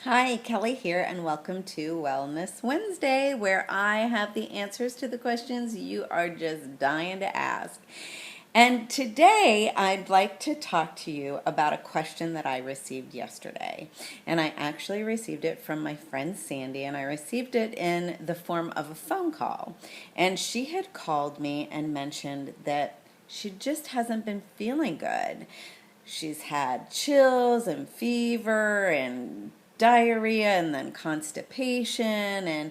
Hi, Kelly here, and welcome to Wellness Wednesday, where I have the answers to the questions you are just dying to ask. And today I'd like to talk to you about a question that I received yesterday. And I actually received it from my friend Sandy, and I received it in the form of a phone call. And she had called me and mentioned that she just hasn't been feeling good. She's had chills and fever and diarrhea and then constipation and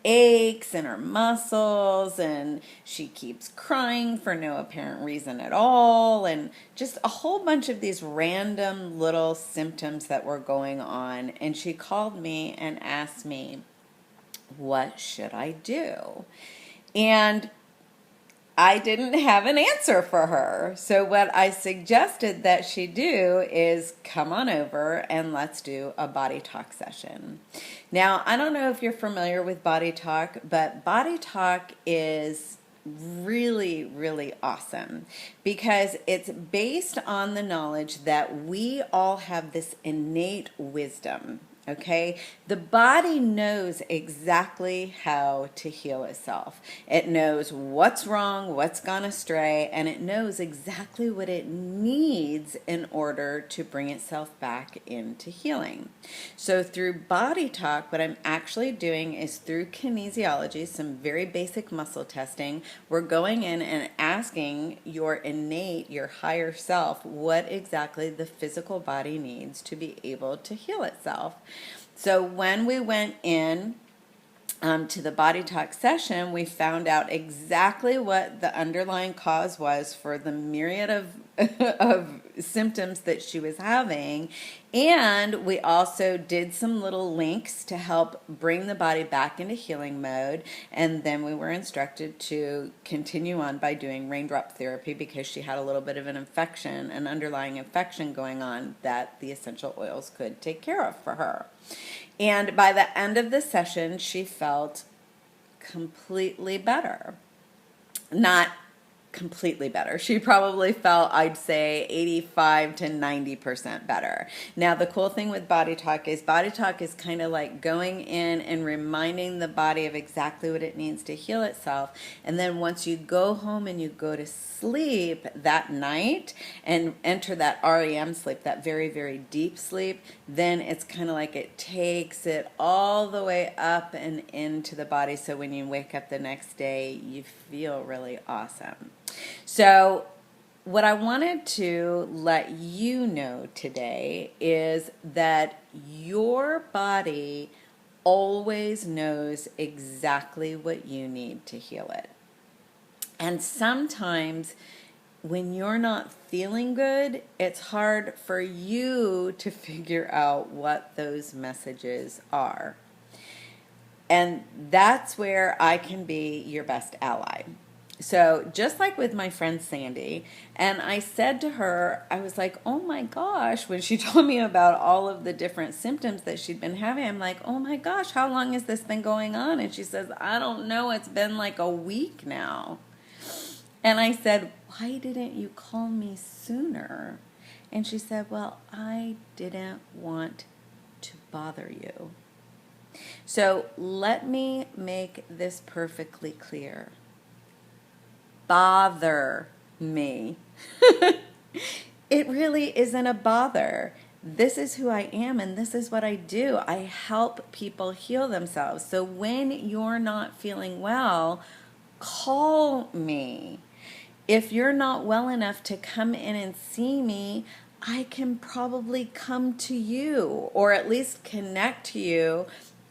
aches in her muscles, and she keeps crying for no apparent reason at all, and just a whole bunch of these random little symptoms that were going on. And she called me and asked me, what should I do? And I didn't have an answer for her. So what I suggested that she do is come on over and let's do a body talk session. Now, I don't know if you're familiar with body talk, but body talk is really, really awesome because it's based on the knowledge that we all have this innate wisdom. Okay, the body knows exactly how to heal itself. It knows what's wrong, what's gone astray, and it knows exactly what it needs in order to bring itself back into healing. So through body talk, what I'm actually doing is through kinesiology, some very basic muscle testing, we're going in and asking your innate, your higher self, what exactly the physical body needs to be able to heal itself. So when we went in to the body talk session, we found out exactly what the underlying cause was for the myriad of, of symptoms that she was having. And we also did some little links to help bring the body back into healing mode. And then we were instructed to continue on by doing raindrop therapy because she had a little bit of an infection, an underlying infection going on that the essential oils could take care of for her. And by the end of the session, she felt completely better. Not completely better. She probably felt, I'd say, 85 to 90% better. Now, the cool thing with body talk is kind of like going in and reminding the body of exactly what it needs to heal itself. And then once you go home and you go to sleep that night and enter that REM sleep, that very, very deep sleep, then it's kind of like it takes it all the way up and into the body. So when you wake up the next day, you feel really awesome. So what I wanted to let you know today is that your body always knows exactly what you need to heal it. And sometimes when you're not feeling good, it's hard for you to figure out what those messages are. And that's where I can be your best ally. So just like with my friend Sandy, and I said to her, I was like, oh my gosh, when she told me about all of the different symptoms that she'd been having, I'm like, oh my gosh, how long has this been going on? And she says, I don't know, it's been like a week now. And I said, why didn't you call me sooner? And she said, well, I didn't want to bother you. So let me make this perfectly clear. Bother me. It really isn't a bother. This is who I am and this is what I do. I help people heal themselves. So when you're not feeling well, call me. If you're not well enough to come in and see me, I can probably come to you or at least connect to you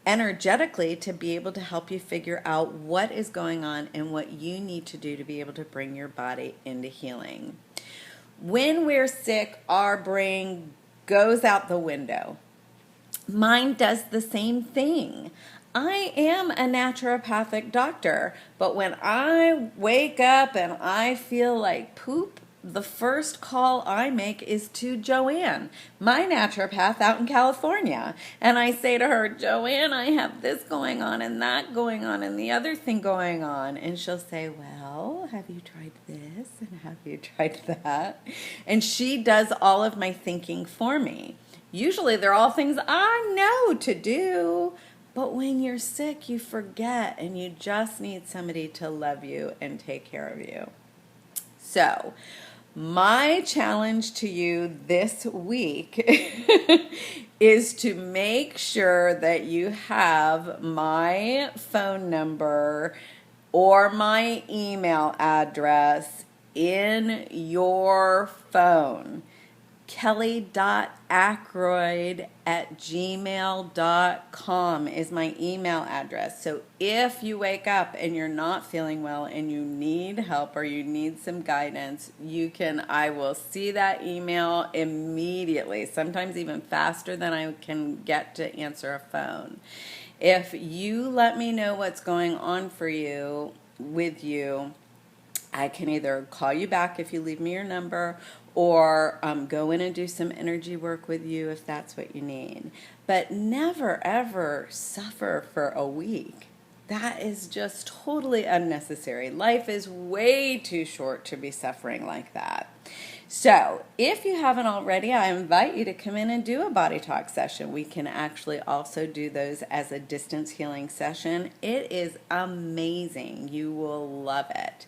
energetically to be able to help you figure out what is going on and what you need to do to be able to bring your body into healing. When we're sick, our brain goes out the window. Mine does the same thing. I am a naturopathic doctor, but when I wake up and I feel like poop, the first call I make is to Joanne, my naturopath out in California. And I say to her, Joanne, I have this going on and that going on and the other thing going on. And she'll say, well, have you tried this and have you tried that? And she does all of my thinking for me. Usually they're all things I know to do. But when you're sick, you forget and you just need somebody to love you and take care of you. So, my challenge to you this week is to make sure that you have my phone number or my email address in your phone. kelly.ackroyd@gmail.com is my email address. So if you wake up and you're not feeling well and you need help or you need some guidance, I will see that email immediately, sometimes even faster than I can get to answer a phone. If you let me know what's going on with you, I can either call you back if you leave me your number, or go in and do some energy work with you if that's what you need. But never, ever suffer for a week. That is just totally unnecessary. Life is way too short to be suffering like that. So, if you haven't already, I invite you to come in and do a body talk session. We can actually also do those as a distance healing session. It is amazing. You will love it.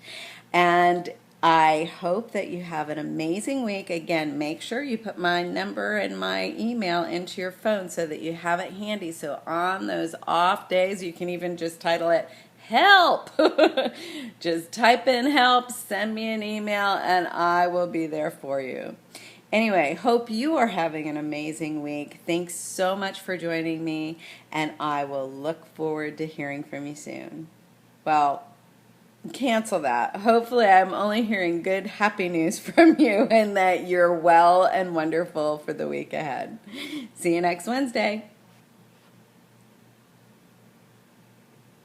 And I hope that you have an amazing week. Again, make sure you put my number and my email into your phone so that you have it handy. So on those off days, you can even just title it help. Just type in help, send me an email, and I will be there for you. Anyway, hope you are having an amazing week. Thanks so much for joining me, and I will look forward to hearing from you soon. Well, cancel that. Hopefully I'm only hearing good, happy news from you and that you're well and wonderful for the week ahead. See you next Wednesday.